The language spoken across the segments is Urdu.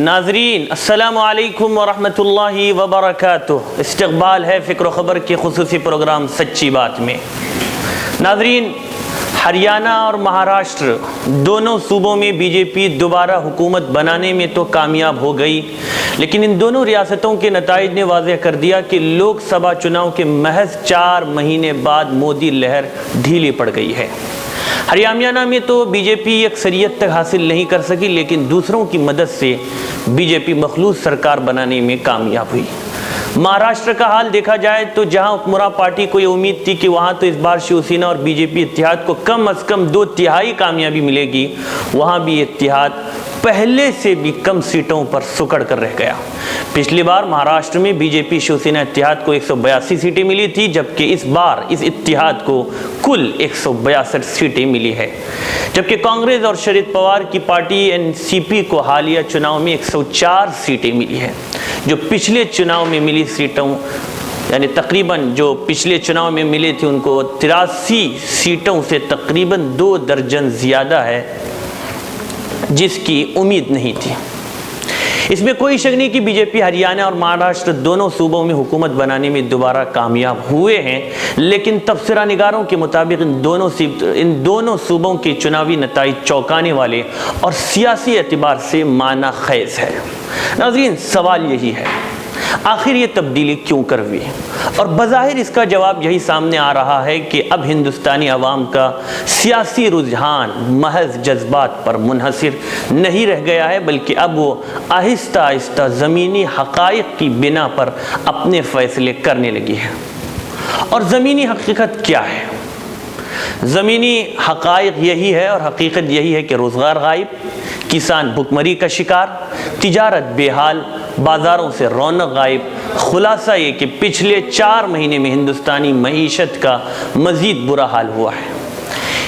ناظرین السلام علیکم ورحمۃ اللہ وبرکاتہ۔ استقبال ہے فکر و خبر کے خصوصی پروگرام سچی بات میں۔ ناظرین، ہریانہ اور مہاراشٹر دونوں صوبوں میں بی جے پی دوبارہ حکومت بنانے میں تو کامیاب ہو گئی، لیکن ان دونوں ریاستوں کے نتائج نے واضح کر دیا کہ لوک سبھا چناؤ کے محض 4 مہینے بعد مودی لہر ڈھیلی پڑ گئی ہے۔ ہریانہ میں تو بی جے پی اکثریت تک حاصل نہیں کر سکی، لیکن دوسروں کی مدد سے بی جے پی مخلوط سرکار بنانے میں کامیاب ہوئی۔ مہاراشٹر کا حال دیکھا جائے تو جہاں حکمراں پارٹی کو یہ امید تھی کہ وہاں تو اس بار شیو سینا اور بی جے پی اتحاد کو کم از کم 2/3 کامیابی ملے گی، وہاں بھی اتحاد پہلے سے بھی کم سیٹوں پر سکڑ کر رہ گیا۔ پچھلی بار مہاراشٹر میں بی جے پی شیو سینا اتحاد کو 182 سیٹیں ملی تھی، جبکہ اس بار اس اتحاد کو کل 162 سیٹیں ملی ہے، جبکہ کانگریس اور شرد پوار کی پارٹی این سی پی کو حالیہ چناؤ میں 104 سیٹیں ملی ہیں، جو پچھلے چناؤ میں ملی سیٹوں یعنی تقریباً جو پچھلے چناؤ میں ملے تھے ان کو 83 سیٹوں سے تقریباً 2 درجن زیادہ ہے، جس کی امید نہیں تھی۔ اس میں کوئی شک نہیں کہ بی جے پی ہریانہ اور مہاراشٹر دونوں صوبوں میں حکومت بنانے میں دوبارہ کامیاب ہوئے ہیں، لیکن تبصرہ نگاروں کے مطابق ان دونوں صوبوں کے چناوی نتائج چونکانے والے اور سیاسی اعتبار سے معنی خیز ہے۔ ناظرین، سوال یہی ہے، آخر یہ تبدیلی کیوں کر ہوئی؟ اور بظاہر اس کا جواب یہی سامنے آ رہا ہے کہ اب ہندوستانی عوام کا سیاسی رجحان محض جذبات پر منحصر نہیں رہ گیا ہے، بلکہ اب وہ آہستہ آہستہ زمینی حقائق کی بنا پر اپنے فیصلے کرنے لگی ہے۔ اور زمینی حقیقت کیا ہے؟ زمینی حقائق یہی ہے اور حقیقت یہی ہے کہ روزگار غائب، کسان بھوکمری کا شکار، تجارت بے حال، بازاروں سے رونق غائب۔ خلاصہ یہ کہ پچھلے 4 مہینے میں ہندوستانی معیشت کا مزید برا حال ہوا ہے۔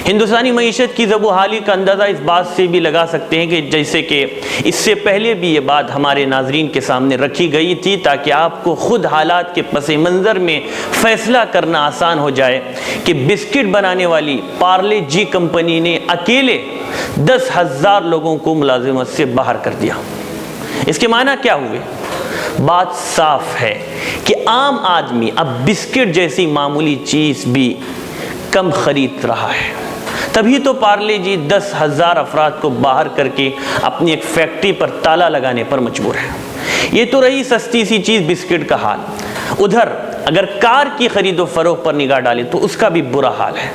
ہندوستانی معیشت کی زبو حالی کا اندازہ اس بات سے بھی لگا سکتے ہیں کہ جیسے کہ اس سے پہلے بھی یہ بات ہمارے ناظرین کے سامنے رکھی گئی تھی، تاکہ آپ کو خود حالات کے پس منظر میں فیصلہ کرنا آسان ہو جائے کہ بسکٹ بنانے والی پارلے جی کمپنی نے اکیلے 10,000 لوگوں کو ملازمت سے باہر کر دیا۔ اس کے معنی کیا ہوئے؟ بات صاف ہے کہ عام آدمی اب بسکٹ جیسی معمولی چیز بھی کم خرید رہا ہے۔ تبھی تو پارلے جی 10,000 افراد کو باہر کر کے اپنی ایک فیکٹری پر تالا لگانے پر مجبور ہے۔ یہ تو رہی سستی سی چیز بسکٹ کا حال۔ ادھر اگر کار کی خرید و فروخت پر نگاہ ڈالیں تو اس کا بھی برا حال ہے۔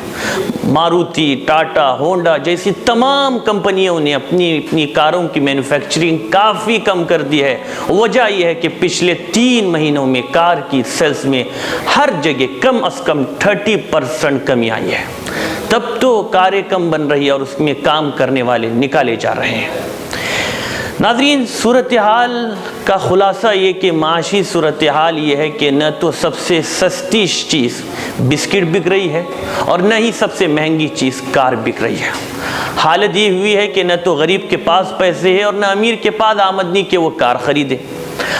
ماروتی، ٹاٹا، ہونڈا جیسی تمام کمپنیوں نے اپنی کاروں کی مینوفیکچرنگ کافی کم کر دی ہے۔ وجہ یہ ہے کہ پچھلے 3 مہینوں میں کار کی سیلز میں ہر جگہ کم از کم 30% کمی آئی ہے۔ تب تو کاریں کم بن رہی ہے اور اس میں کام کرنے والے نکالے جا رہے ہیں۔ ناظرین، صورتحال کا خلاصہ یہ کہ معاشی صورتحال یہ ہے کہ نہ تو سب سے سستی چیز بسکٹ بک رہی ہے اور نہ ہی سب سے مہنگی چیز کار بک رہی ہے۔ حالت یہ ہوئی ہے کہ نہ تو غریب کے پاس پیسے ہیں اور نہ امیر کے پاس آمدنی کہ وہ کار خریدے۔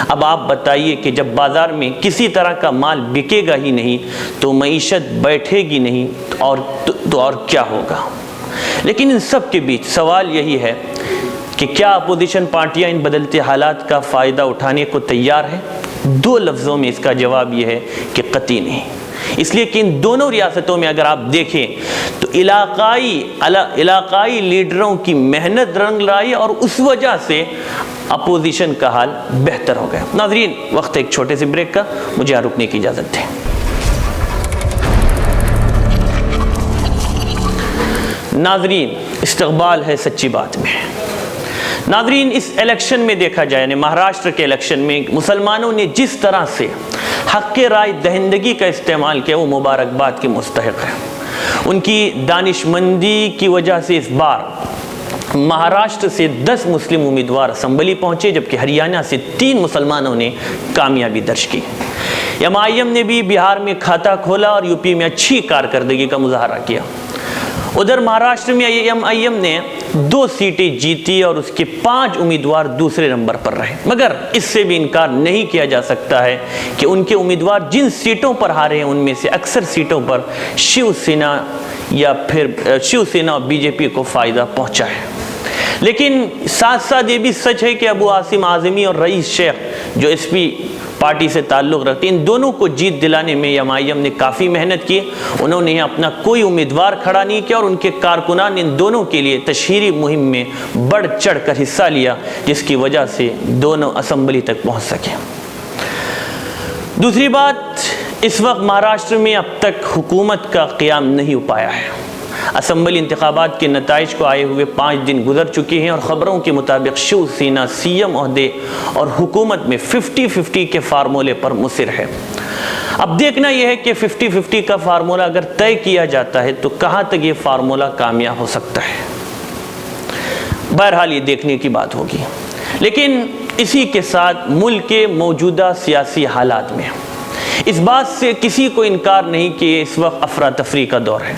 اب آپ بتائیے کہ جب بازار میں کسی طرح کا مال بکے گا ہی نہیں تو معیشت بیٹھے گی نہیں تو اور کیا ہوگا؟ لیکن ان سب کے بیچ سوال یہی ہے کہ کیا اپوزیشن پارٹیاں ان بدلتے حالات کا فائدہ اٹھانے کو تیار ہیں؟ 2 لفظوں میں اس کا جواب یہ ہے کہ قطعی نہیں۔ اس لیے کہ ان دونوں ریاستوں میں اگر آپ دیکھیں تو علاقائی لیڈروں کی محنت رنگ لائی اور اس وجہ سے اپوزیشن کا حال بہتر ہو گیا۔ ناظرین، وقت ایک چھوٹے سے بریک کا، مجھے یہاں رکنے کی اجازت دیں۔ ناظرین، استقبال ہے سچی بات میں۔ ناظرین، اس الیکشن میں دیکھا جائے یعنی مہاراشٹر کے الیکشن میں مسلمانوں نے جس طرح سے حق رائے دہندگی کا استعمال کیا وہ مبارکباد کے مستحق ہے۔ ان کی دانشمندی کی وجہ سے اس بار مہاراشٹر سے 10 مسلم امیدوار اسمبلی پہنچے، جبکہ ہریانہ سے 3 مسلمانوں نے کامیابی درج کی۔ ایم آئی ایم نے بھی بہار میں کھاتہ کھولا اور یو پی میں اچھی کارکردگی کا مظاہرہ کیا۔ ادھر مہاراشٹر میں ایم آئی ایم نے 2 سیٹیں جیتی اور اس کے 5 امیدوار دوسرے نمبر پر رہے، مگر اس سے بھی انکار نہیں کیا جا سکتا ہے کہ ان کے امیدوار جن سیٹوں پر ہارے ہیں ان میں سے اکثر سیٹوں پر شیو سینا اور بی جے پی کو فائدہ پہنچا ہے۔ لیکن ساتھ ساتھ یہ بھی سچ ہے کہ ابو عاصم اعظمی اور رئیس شیخ جو ایس پی پارٹی سے تعلق رکھتے ہیں، ان دونوں کو جیت دلانے میں ایم نے کافی محنت کی. انہوں نے اپنا کوئی امیدوار کھڑا نہیں کیا اور ان کے کارکنان ان دونوں کے لیے تشہیری مہم میں بڑھ چڑھ کر حصہ لیا، جس کی وجہ سے دونوں اسمبلی تک پہنچ سکے. دوسری بات، اس وقت مہاراشٹر میں اب تک حکومت کا قیام نہیں ہو پایا ہے. اسمبلی انتخابات کے نتائج کو آئے ہوئے 5 دن گزر چکے ہیں اور خبروں کے مطابق شیو سینا سی ایم عہدے اور حکومت میں 50-50 کے فارمولے پر مصر ہے. اب دیکھنا یہ ہے کہ 50-50 کا فارمولہ اگر طے کیا جاتا ہے تو کہاں تک یہ فارمولہ کامیاب ہو سکتا ہے. بہرحال یہ دیکھنے کی بات ہوگی. لیکن اسی کے ساتھ ملک کے موجودہ سیاسی حالات میں اس بات سے کسی کو انکار نہیں کہ اس وقت افراتفری کا دور ہے.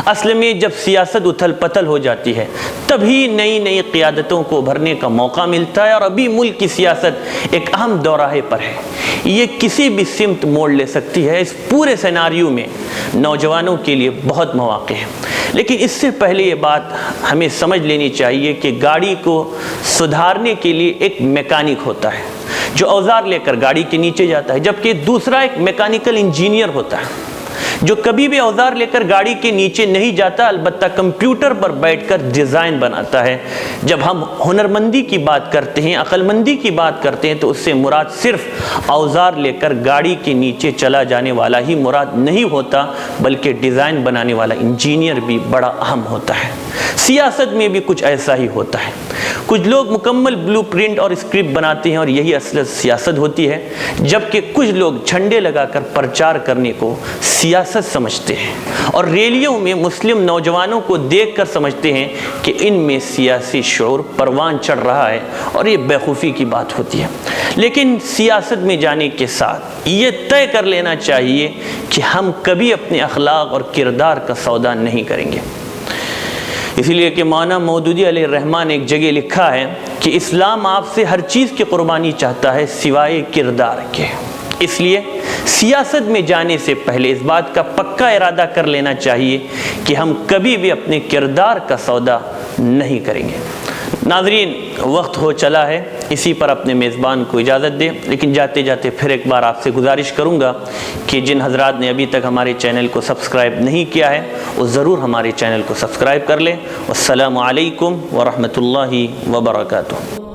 اصل میں جب سیاست اتھل پتھل ہو جاتی ہے تبھی نئی قیادتوں کو ابھرنے کا موقع ملتا ہے، اور ابھی ملک کی سیاست ایک اہم دوراہے پر ہے. یہ کسی بھی سمت موڑ لے سکتی ہے. اس پورے سیناریو میں نوجوانوں کے لیے بہت مواقع ہیں. لیکن اس سے پہلے یہ بات ہمیں سمجھ لینی چاہیے کہ گاڑی کو سدھارنے کے لیے ایک میکینک ہوتا ہے جو اوزار لے کر گاڑی کے نیچے جاتا ہے، جبکہ دوسرا ایک میکینیکل انجینئر ہوتا ہے جو کبھی بھی اوزار لے کر گاڑی کے نیچے نہیں جاتا، البتہ کمپیوٹر پر بیٹھ کر ڈیزائن بناتا ہے. جب ہم ہنرمندی کی بات کرتے ہیں، عقل مندی کی بات کرتے ہیں، تو اس سے مراد صرف اوزار لے کر گاڑی کے نیچے چلا جانے والا ہی مراد نہیں ہوتا، بلکہ ڈیزائن بنانے والا انجینئر بھی بڑا اہم ہوتا ہے. سیاست میں بھی کچھ ایسا ہی ہوتا ہے. کچھ لوگ مکمل بلو پرنٹ اور اسکرپٹ بناتے ہیں اور یہی اصل سیاست ہوتی ہے، جبکہ کچھ لوگ جھنڈے لگا کر پرچار کرنے کو سیاست سمجھتے ہیں اور ریلیوں میں مسلم نوجوانوں کو دیکھ کر سمجھتے ہیں کہ ان میں سیاسی شعور پروان چڑھ رہا ہے، اور یہ بیوقوفی کی بات ہوتی ہے. لیکن سیاست میں جانے کے ساتھ یہ طے کر لینا چاہیے کہ ہم کبھی اپنے اخلاق اور کردار کا سودا نہیں کریں گے. اسی لیے کہ مولانا مودودی علیہ الرحمہ نے ایک جگہ لکھا ہے کہ اسلام آپ سے ہر چیز کی قربانی چاہتا ہے سوائے کردار کے. اس لیے سیاست میں جانے سے پہلے اس بات کا پکا ارادہ کر لینا چاہیے کہ ہم کبھی بھی اپنے کردار کا سودا نہیں کریں گے. ناظرین، وقت ہو چلا ہے، اسی پر اپنے میزبان کو اجازت دیں. لیکن جاتے جاتے پھر ایک بار آپ سے گزارش کروں گا کہ جن حضرات نے ابھی تک ہمارے چینل کو سبسکرائب نہیں کیا ہے وہ ضرور ہمارے چینل کو سبسکرائب کر لیں. والسلام علیکم ورحمۃ اللہ وبرکاتہ.